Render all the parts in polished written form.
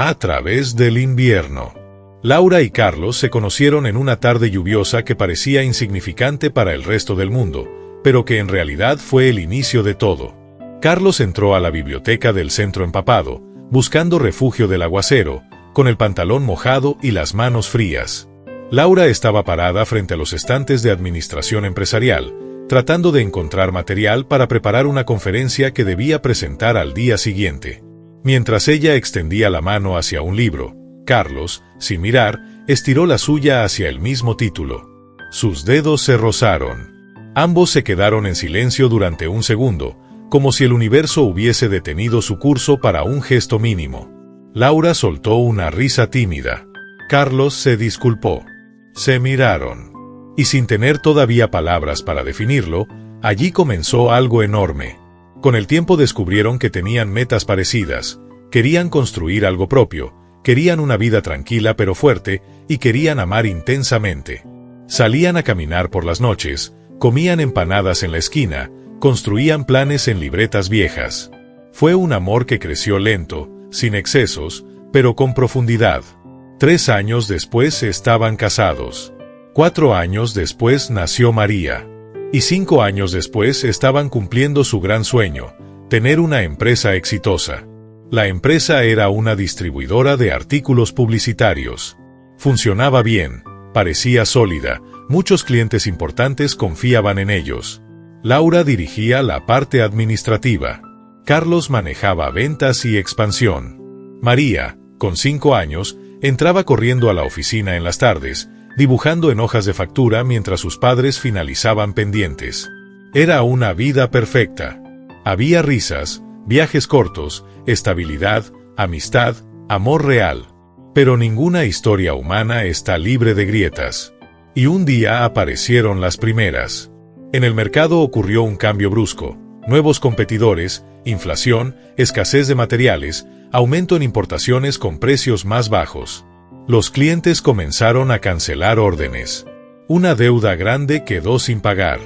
A través del invierno. Laura y Carlos se conocieron en una tarde lluviosa que parecía insignificante para el resto del mundo, pero que en realidad fue el inicio de todo. Carlos entró a la biblioteca del centro empapado, buscando refugio del aguacero, con el pantalón mojado y las manos frías. Laura estaba parada frente a los estantes de administración empresarial, tratando de encontrar material para preparar una conferencia que debía presentar al día siguiente. Mientras ella extendía la mano hacia un libro, Carlos, sin mirar, estiró la suya hacia el mismo título. Sus dedos se rozaron. Ambos se quedaron en silencio durante un segundo, como si el universo hubiese detenido su curso para un gesto mínimo. Laura soltó una risa tímida. Carlos se disculpó. Se miraron. Y sin tener todavía palabras para definirlo, allí comenzó algo enorme. Con el tiempo descubrieron que tenían metas parecidas, querían construir algo propio, querían una vida tranquila pero fuerte, y querían amar intensamente. Salían a caminar por las noches, comían empanadas en la esquina, construían planes en libretas viejas. Fue un amor que creció lento, sin excesos, pero con profundidad. 3 años después estaban casados. 4 años después nació María. Y 5 años después estaban cumpliendo su gran sueño, tener una empresa exitosa. La empresa era una distribuidora de artículos publicitarios. Funcionaba bien, parecía sólida, muchos clientes importantes confiaban en ellos. Laura dirigía la parte administrativa. Carlos manejaba ventas y expansión. María, con 5 años, entraba corriendo a la oficina en las tardes, dibujando en hojas de factura mientras sus padres finalizaban pendientes. Era una vida perfecta. Había risas, viajes cortos, estabilidad, amistad, amor real. Pero ninguna historia humana está libre de grietas. Y un día aparecieron las primeras. En el mercado ocurrió un cambio brusco, nuevos competidores, inflación, escasez de materiales, aumento en importaciones con precios más bajos. Los clientes comenzaron a cancelar órdenes. Una deuda grande quedó sin pagar.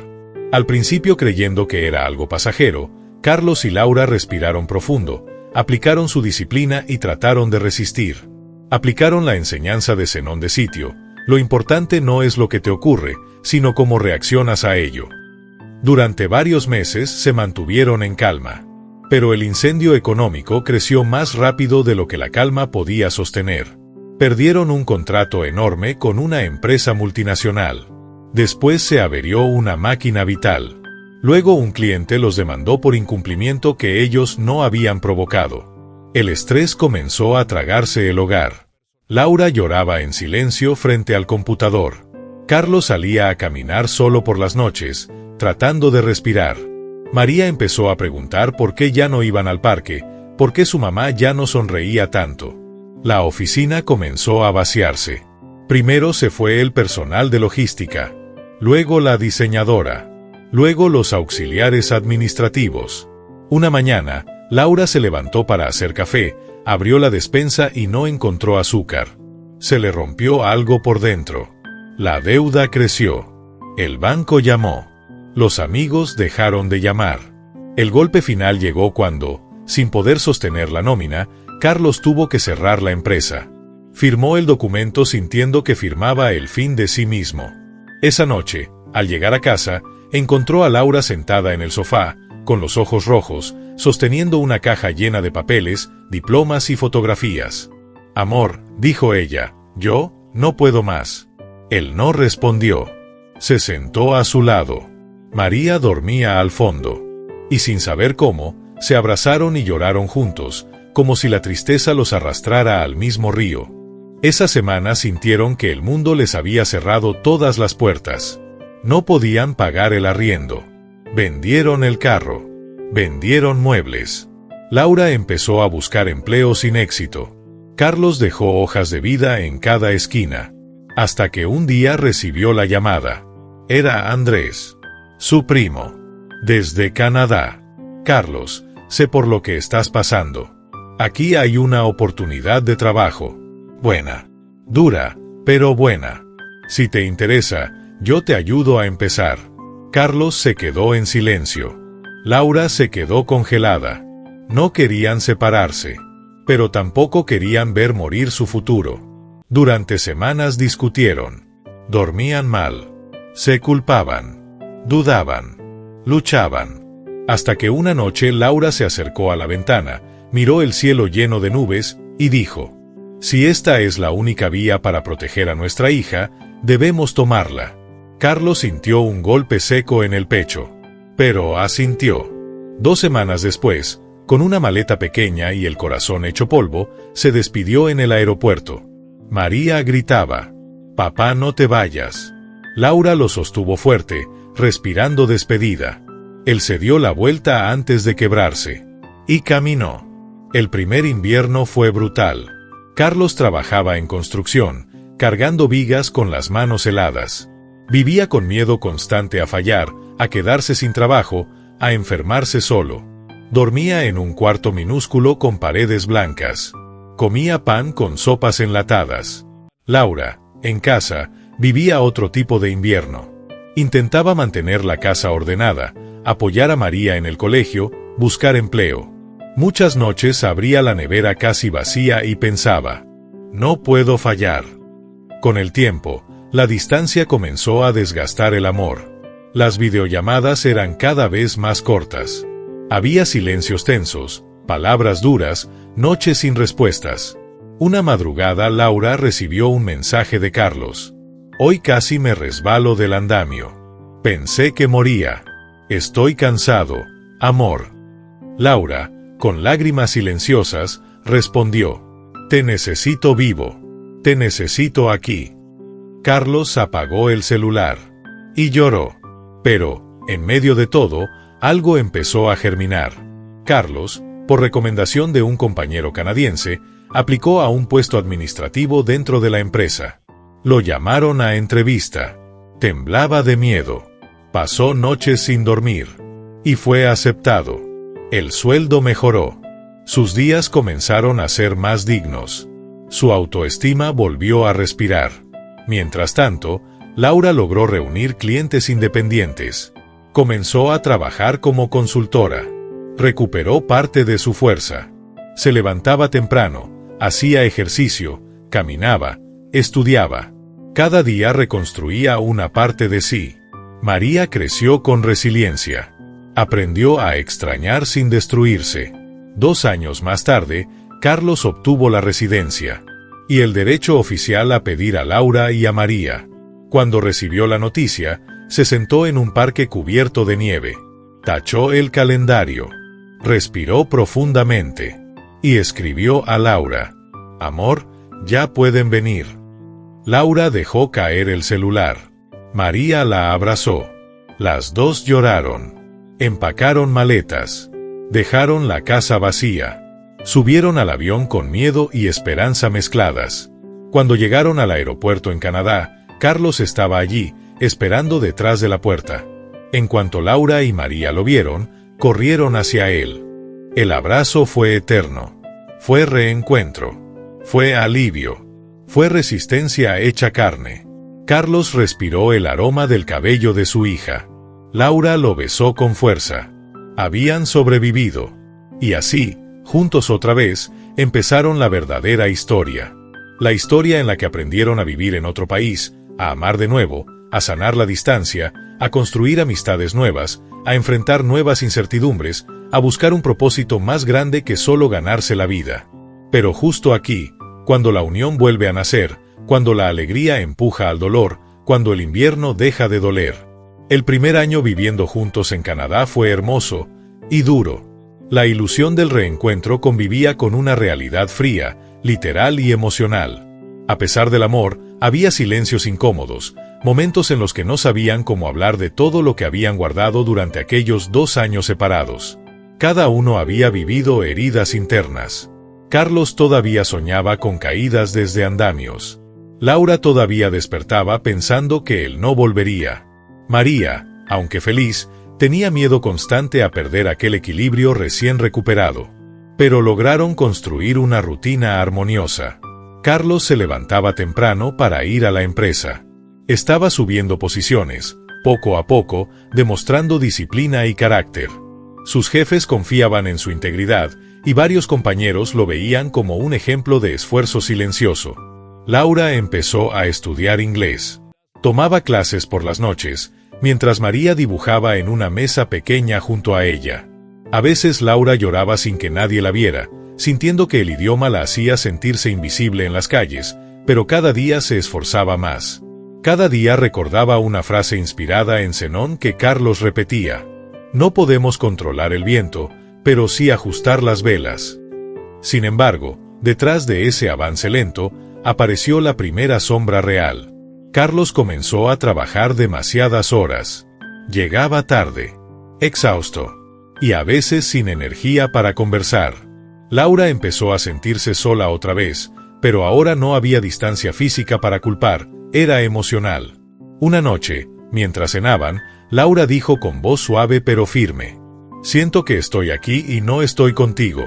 Al principio, creyendo que era algo pasajero, Carlos y Laura respiraron profundo, aplicaron su disciplina y trataron de resistir. Aplicaron la enseñanza de Zenón de Sitio: lo importante no es lo que te ocurre, sino cómo reaccionas a ello. Durante varios meses se mantuvieron en calma. Pero el incendio económico creció más rápido de lo que la calma podía sostener. Perdieron un contrato enorme con una empresa multinacional. Después se averió una máquina vital. Luego un cliente los demandó por incumplimiento que ellos no habían provocado. El estrés comenzó a tragarse el hogar. Laura lloraba en silencio frente al computador. Carlos salía a caminar solo por las noches, tratando de respirar. María empezó a preguntar por qué ya no iban al parque, por qué su mamá ya no sonreía tanto. La oficina comenzó a vaciarse. Primero se fue el personal de logística, luego la diseñadora, luego los auxiliares administrativos. Una mañana, Laura se levantó para hacer café, abrió la despensa y no encontró azúcar. Se le rompió algo por dentro. La deuda creció. El banco llamó. Los amigos dejaron de llamar. El golpe final llegó cuando, sin poder sostener la nómina, Carlos tuvo que cerrar la empresa. Firmó el documento sintiendo que firmaba el fin de sí mismo. Esa noche, al llegar a casa, encontró a Laura sentada en el sofá, con los ojos rojos, sosteniendo una caja llena de papeles, diplomas y fotografías. «Amor», dijo ella, «yo no puedo más». Él no respondió. Se sentó a su lado. María dormía al fondo. Y sin saber cómo, se abrazaron y lloraron juntos, como si la tristeza los arrastrara al mismo río. Esa semana sintieron que el mundo les había cerrado todas las puertas. No podían pagar el arriendo. Vendieron el carro. Vendieron muebles. Laura empezó a buscar empleo sin éxito. Carlos dejó hojas de vida en cada esquina. Hasta que un día recibió la llamada. Era Andrés, su primo. Desde Canadá. «Carlos, sé por lo que estás pasando. Aquí hay una oportunidad de trabajo. Buena. Dura, pero buena. Si te interesa, yo te ayudo a empezar». Carlos se quedó en silencio. Laura se quedó congelada. No querían separarse. pero tampoco querían ver morir su futuro. Durante semanas discutieron, dormían mal, se culpaban, dudaban, luchaban, hasta que una noche Laura se acercó a la ventana, miró el cielo lleno de nubes y dijo, si esta es la única vía para proteger a nuestra hija, debemos tomarla. Carlos sintió un golpe seco en el pecho, pero asintió. 2 semanas después, con una maleta pequeña y el corazón hecho polvo, se despidió en el aeropuerto. María gritaba, «Papá, no te vayas». Laura lo sostuvo fuerte, respirando despedida. Él se dio la vuelta antes de quebrarse. Y caminó. El primer invierno fue brutal. Carlos trabajaba en construcción, cargando vigas con las manos heladas. Vivía con miedo constante a fallar, a quedarse sin trabajo, a enfermarse solo. Dormía en un cuarto minúsculo con paredes blancas. Comía pan con sopas enlatadas. Laura, en casa, vivía otro tipo de invierno. Intentaba mantener la casa ordenada, apoyar a María en el colegio, buscar empleo. Muchas noches abría la nevera casi vacía y pensaba, no puedo fallar. Con el tiempo, la distancia comenzó a desgastar el amor. Las videollamadas eran cada vez más cortas. Había silencios tensos, palabras duras, noches sin respuestas. Una madrugada Laura recibió un mensaje de Carlos. Hoy casi me resbalo del andamio. Pensé que moría. Estoy cansado, amor. Laura, con lágrimas silenciosas, respondió, te necesito vivo. Te necesito aquí. Carlos apagó el celular. Y lloró. Pero, en medio de todo, algo empezó a germinar. Carlos, por recomendación de un compañero canadiense, aplicó a un puesto administrativo dentro de la empresa. Lo llamaron a entrevista. Temblaba de miedo. Pasó noches sin dormir. Y fue aceptado. El sueldo mejoró. Sus días comenzaron a ser más dignos. Su autoestima volvió a respirar. Mientras tanto, Laura logró reunir clientes independientes. Comenzó a trabajar como consultora. Recuperó parte de su fuerza. Se levantaba temprano, hacía ejercicio, caminaba, estudiaba. Cada día reconstruía una parte de sí. María creció con resiliencia. Aprendió a extrañar sin destruirse. 2 años más tarde, Carlos obtuvo la residencia y el derecho oficial a pedir a Laura y a María. Cuando recibió la noticia, se sentó en un parque cubierto de nieve. Tachó el calendario. Respiró profundamente. Y escribió a Laura. Amor, ya pueden venir. Laura dejó caer el celular. María la abrazó. Las dos lloraron. Empacaron maletas. Dejaron la casa vacía. Subieron al avión con miedo y esperanza mezcladas. Cuando llegaron al aeropuerto en Canadá, Carlos estaba allí, esperando detrás de la puerta. En cuanto Laura y María lo vieron, corrieron hacia él. El abrazo fue eterno. Fue reencuentro. Fue alivio. Fue resistencia hecha carne. Carlos respiró el aroma del cabello de su hija. Laura lo besó con fuerza. Habían sobrevivido. Y así, juntos otra vez, empezaron la verdadera historia. La historia en la que aprendieron a vivir en otro país, a amar de nuevo, a sanar la distancia, a construir amistades nuevas, a enfrentar nuevas incertidumbres, a buscar un propósito más grande que solo ganarse la vida. Pero justo aquí, cuando la unión vuelve a nacer, cuando la alegría empuja al dolor, cuando el invierno deja de doler. El primer año viviendo juntos en Canadá fue hermoso y duro. La ilusión del reencuentro convivía con una realidad fría, literal y emocional. A pesar del amor, había silencios incómodos, momentos en los que no sabían cómo hablar de todo lo que habían guardado durante aquellos 2 años separados. Cada uno había vivido heridas internas. Carlos todavía soñaba con caídas desde andamios. Laura todavía despertaba pensando que él no volvería. María, aunque feliz, tenía miedo constante a perder aquel equilibrio recién recuperado. Pero lograron construir una rutina armoniosa. Carlos se levantaba temprano para ir a la empresa. Estaba subiendo posiciones, poco a poco, demostrando disciplina y carácter. Sus jefes confiaban en su integridad, y varios compañeros lo veían como un ejemplo de esfuerzo silencioso. Laura empezó a estudiar inglés. Tomaba clases por las noches, mientras María dibujaba en una mesa pequeña junto a ella. A veces Laura lloraba sin que nadie la viera, sintiendo que el idioma la hacía sentirse invisible en las calles, pero cada día se esforzaba más. Cada día recordaba una frase inspirada en Zenón que Carlos repetía: no podemos controlar el viento, pero sí ajustar las velas. Sin embargo, detrás de ese avance lento, apareció la primera sombra real. Carlos comenzó a trabajar demasiadas horas. Llegaba tarde, exhausto, y a veces sin energía para conversar. Laura empezó a sentirse sola otra vez, pero ahora no había distancia física para culpar, era emocional. Una noche, mientras cenaban, Laura dijo con voz suave pero firme: siento que estoy aquí y no estoy contigo.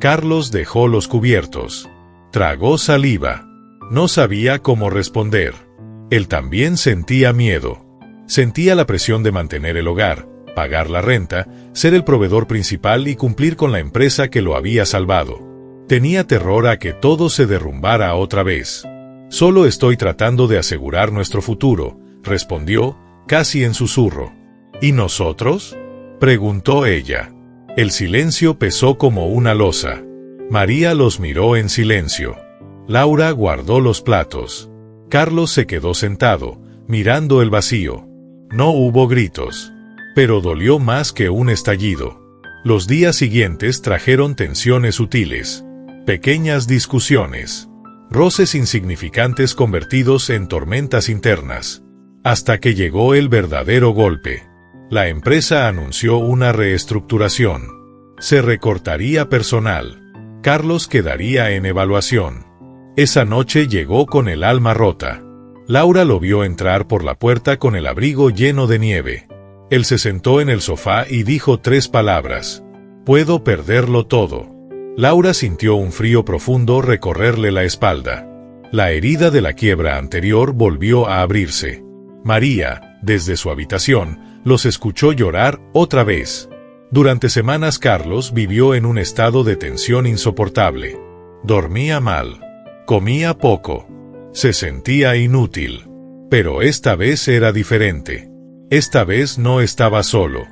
Carlos dejó los cubiertos. Tragó saliva. No sabía cómo responder. Él también sentía miedo. Sentía la presión de mantener el hogar, pagar la renta, ser el proveedor principal y cumplir con la empresa que lo había salvado. Tenía terror a que todo se derrumbara otra vez. Solo estoy tratando de asegurar nuestro futuro, respondió, casi en susurro. ¿Y nosotros?, preguntó ella. El silencio pesó como una losa. María los miró en silencio. Laura guardó los platos. Carlos se quedó sentado, mirando el vacío. No hubo gritos. Pero dolió más que un estallido. Los días siguientes trajeron tensiones sutiles. Pequeñas discusiones. Roces insignificantes convertidos en tormentas internas. Hasta que llegó el verdadero golpe. La empresa anunció una reestructuración. Se recortaría personal. Carlos quedaría en evaluación. Esa noche llegó con el alma rota. Laura lo vio entrar por la puerta con el abrigo lleno de nieve. Él se sentó en el sofá y dijo 3 palabras. Puedo perderlo todo. Laura sintió un frío profundo recorrerle la espalda. La herida de la quiebra anterior volvió a abrirse. María, desde su habitación, los escuchó llorar otra vez. Durante semanas Carlos vivió en un estado de tensión insoportable. Dormía mal. Comía poco. Se sentía inútil. Pero esta vez era diferente. Esta vez no estaba solo.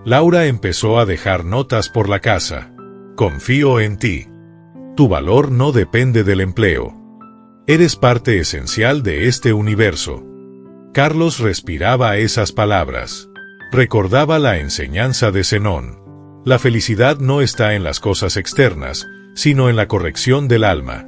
Laura empezó a dejar notas por la casa. Confío en ti. Tu valor no depende del empleo. Eres parte esencial de este universo. Carlos respiraba esas palabras. Recordaba la enseñanza de Zenón. La felicidad no está en las cosas externas, sino en la corrección del alma.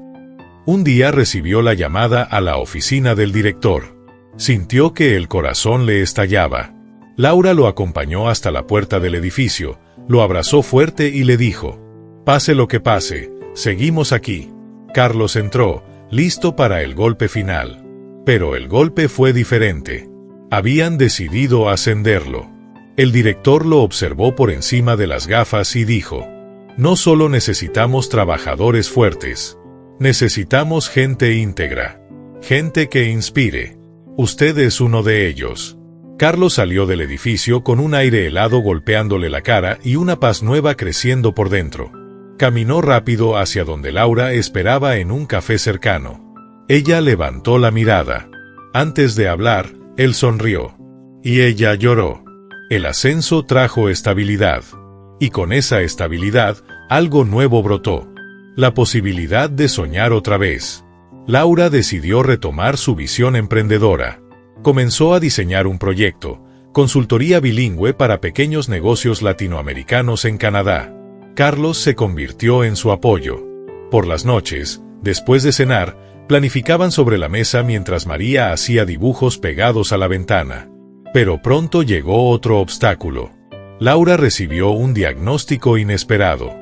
Un día recibió la llamada a la oficina del director. Sintió que el corazón le estallaba. Laura lo acompañó hasta la puerta del edificio, lo abrazó fuerte y le dijo: pase lo que pase, seguimos aquí. Carlos entró, listo para el golpe final. Pero el golpe fue diferente. Habían decidido ascenderlo. El director lo observó por encima de las gafas y dijo: no solo necesitamos trabajadores fuertes. Necesitamos gente íntegra. Gente que inspire. Usted es uno de ellos. Carlos salió del edificio con un aire helado golpeándole la cara y una paz nueva creciendo por dentro. Caminó rápido hacia donde Laura esperaba en un café cercano. Ella levantó la mirada. Antes de hablar, él sonrió. Y ella lloró. El ascenso trajo estabilidad. Y con esa estabilidad, algo nuevo brotó. La posibilidad de soñar otra vez. Laura decidió retomar su visión emprendedora. Comenzó a diseñar un proyecto, consultoría bilingüe para pequeños negocios latinoamericanos en Canadá. Carlos se convirtió en su apoyo. Por las noches, después de cenar, planificaban sobre la mesa mientras María hacía dibujos pegados a la ventana. Pero pronto llegó otro obstáculo. Laura recibió un diagnóstico inesperado.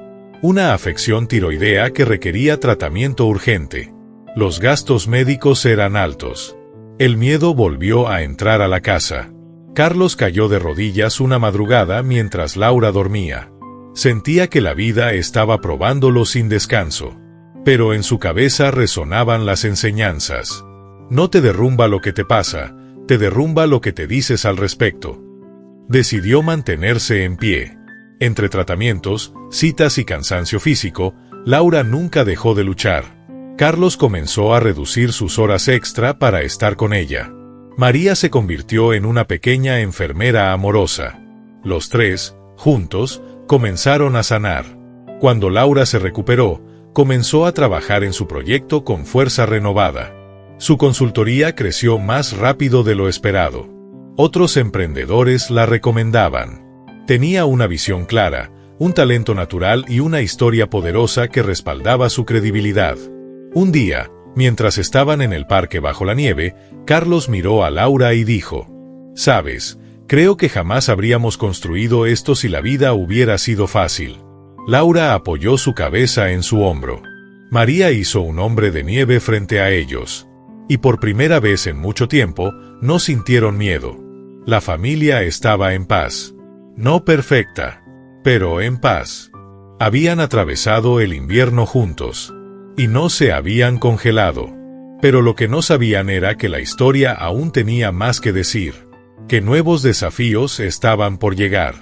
Una afección tiroidea que requería tratamiento urgente. Los gastos médicos eran altos. El miedo volvió a entrar a la casa. Carlos cayó de rodillas una madrugada mientras Laura dormía. Sentía que la vida estaba probándolo sin descanso. Pero en su cabeza resonaban las enseñanzas. No te derrumba lo que te pasa, te derrumba lo que te dices al respecto. Decidió mantenerse en pie. Entre tratamientos, citas y cansancio físico, Laura nunca dejó de luchar. Carlos comenzó a reducir sus horas extra para estar con ella. María se convirtió en una pequeña enfermera amorosa. Los tres, juntos, comenzaron a sanar. Cuando Laura se recuperó, comenzó a trabajar en su proyecto con fuerza renovada. Su consultoría creció más rápido de lo esperado. Otros emprendedores la recomendaban. Tenía una visión clara, un talento natural y una historia poderosa que respaldaba su credibilidad. Un día, mientras estaban en el parque bajo la nieve, Carlos miró a Laura y dijo: «Sabes, creo que jamás habríamos construido esto si la vida hubiera sido fácil». Laura apoyó su cabeza en su hombro. María hizo un hombre de nieve frente a ellos. Y por primera vez en mucho tiempo, no sintieron miedo. La familia estaba en paz. No perfecta, pero en paz. Habían atravesado el invierno juntos. Y no se habían congelado. Pero lo que no sabían era que la historia aún tenía más que decir. Que nuevos desafíos estaban por llegar.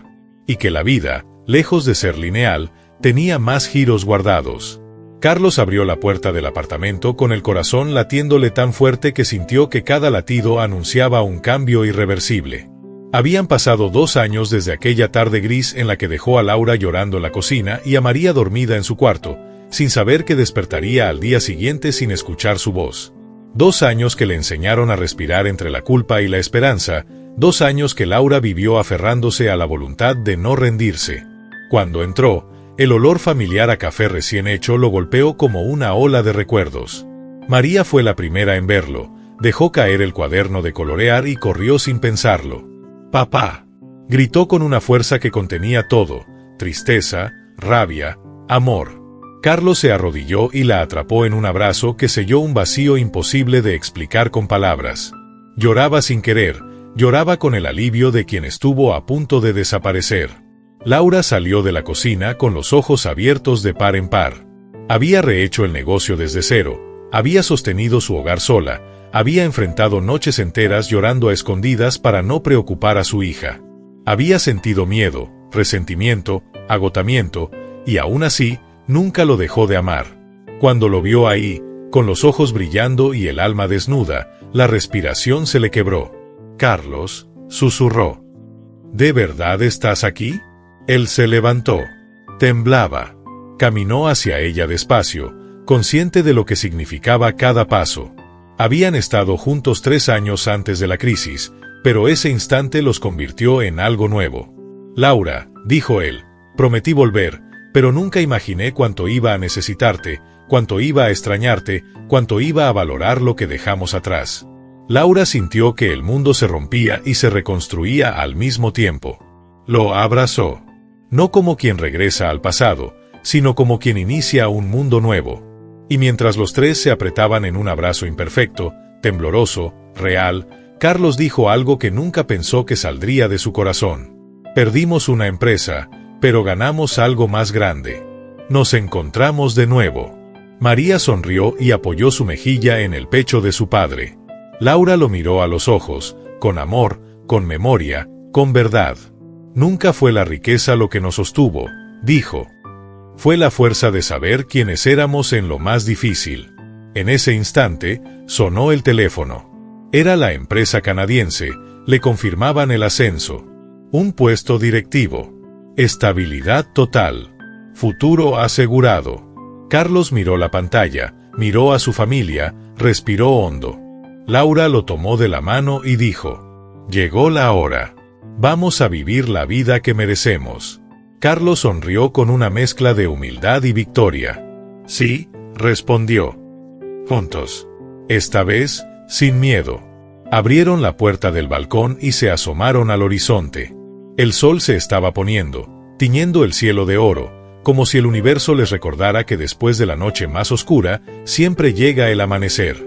Y que la vida, lejos de ser lineal, tenía más giros guardados. Carlos abrió la puerta del apartamento con el corazón latiéndole tan fuerte que sintió que cada latido anunciaba un cambio irreversible. Habían pasado 2 años desde aquella tarde gris en la que dejó a Laura llorando en la cocina y a María dormida en su cuarto, sin saber que despertaría al día siguiente sin escuchar su voz. 2 años que le enseñaron a respirar entre la culpa y la esperanza, 2 años que Laura vivió aferrándose a la voluntad de no rendirse. Cuando entró, el olor familiar a café recién hecho lo golpeó como una ola de recuerdos. María fue la primera en verlo, dejó caer el cuaderno de colorear y corrió sin pensarlo. «¡Papá!», gritó con una fuerza que contenía todo: tristeza, rabia, amor. Carlos se arrodilló y la atrapó en un abrazo que selló un vacío imposible de explicar con palabras. Lloraba sin querer, lloraba con el alivio de quien estuvo a punto de desaparecer. Laura salió de la cocina con los ojos abiertos de par en par. Había rehecho el negocio desde cero, había sostenido su hogar sola, había enfrentado noches enteras llorando a escondidas para no preocupar a su hija. Había sentido miedo, resentimiento, agotamiento, y aún así, nunca lo dejó de amar. Cuando lo vio ahí, con los ojos brillando y el alma desnuda, la respiración se le quebró. «Carlos», susurró. «¿De verdad estás aquí?». Él se levantó. Temblaba. Caminó hacia ella despacio, consciente de lo que significaba cada paso. Habían estado juntos 3 años antes de la crisis, pero ese instante los convirtió en algo nuevo. «Laura», dijo él, «prometí volver, pero nunca imaginé cuánto iba a necesitarte, cuánto iba a extrañarte, cuánto iba a valorar lo que dejamos atrás». Laura sintió que el mundo se rompía y se reconstruía al mismo tiempo. Lo abrazó. No como quien regresa al pasado, sino como quien inicia un mundo nuevo. Y mientras los tres se apretaban en un abrazo imperfecto, tembloroso, real, Carlos dijo algo que nunca pensó que saldría de su corazón. «Perdimos una empresa, pero ganamos algo más grande. Nos encontramos de nuevo». María sonrió y apoyó su mejilla en el pecho de su padre. Laura lo miró a los ojos, con amor, con memoria, con verdad. «Nunca fue la riqueza lo que nos sostuvo», dijo. «Fue la fuerza de saber quiénes éramos en lo más difícil». En ese instante, sonó el teléfono. Era la empresa canadiense, le confirmaban el ascenso. Un puesto directivo. Estabilidad total. Futuro asegurado. Carlos miró la pantalla, miró a su familia, respiró hondo. Laura lo tomó de la mano y dijo: «Llegó la hora. Vamos a vivir la vida que merecemos». Carlos sonrió con una mezcla de humildad y victoria. «Sí», respondió. «Juntos. Esta vez, sin miedo». Abrieron la puerta del balcón y se asomaron al horizonte. El sol se estaba poniendo, tiñendo el cielo de oro, como si el universo les recordara que después de la noche más oscura, siempre llega el amanecer.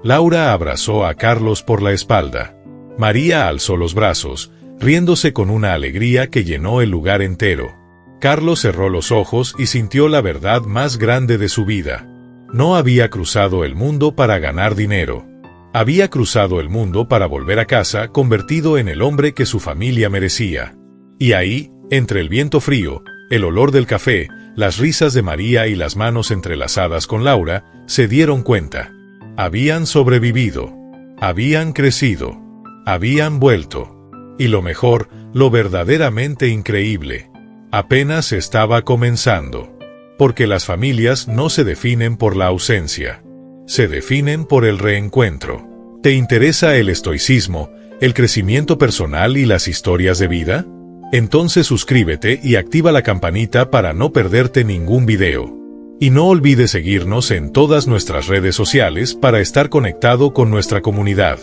Laura abrazó a Carlos por la espalda. María alzó los brazos, riéndose con una alegría que llenó el lugar entero. Carlos cerró los ojos y sintió la verdad más grande de su vida. No había cruzado el mundo para ganar dinero. Había cruzado el mundo para volver a casa convertido en el hombre que su familia merecía. Y ahí, Entre el viento frío, el olor del café, las risas de María y las manos entrelazadas con Laura, se dieron cuenta. Habían sobrevivido. Habían crecido. Habían vuelto. Y lo mejor, lo verdaderamente increíble, apenas estaba comenzando. Porque las familias no se definen por la ausencia. Se definen por el reencuentro. ¿Te interesa el estoicismo, el crecimiento personal y las historias de vida? Entonces suscríbete y activa la campanita para no perderte ningún video. Y no olvides seguirnos en todas nuestras redes sociales para estar conectado con nuestra comunidad.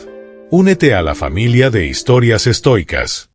Únete a la familia de Historias Estoicas.